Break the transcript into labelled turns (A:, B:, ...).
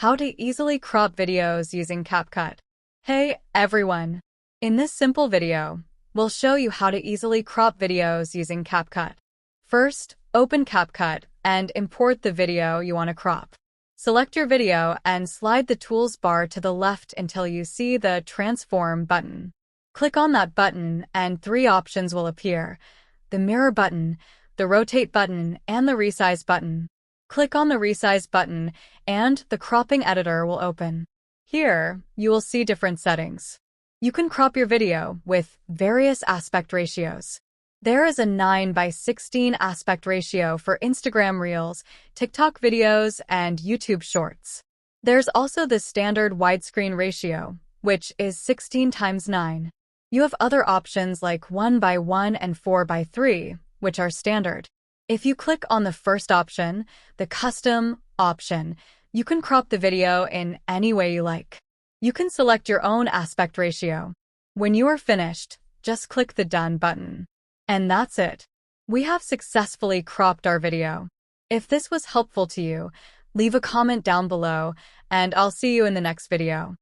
A: How to easily crop videos using CapCut. Hey everyone! In this simple video, we'll show you how to easily crop videos using CapCut. First, open CapCut and import the video you want to crop. Select your video and slide the tools bar to the left until you see the Transform button. Click on that button and three options will appear: the Mirror button, the Rotate button, and the Resize button. Click on the Resize button and the cropping editor will open. Here, you will see different settings. You can crop your video with various aspect ratios. There is a 9:16 aspect ratio for Instagram Reels, TikTok videos, and YouTube Shorts. There's also the standard widescreen ratio, which is 16:9. You have other options like 1:1 and 4:3, which are standard. If you click on the first option, the Custom option, you can crop the video in any way you like. You can select your own aspect ratio. When you are finished, just click the Done button. And that's it. We have successfully cropped our video. If this was helpful to you, leave a comment down below, and I'll see you in the next video.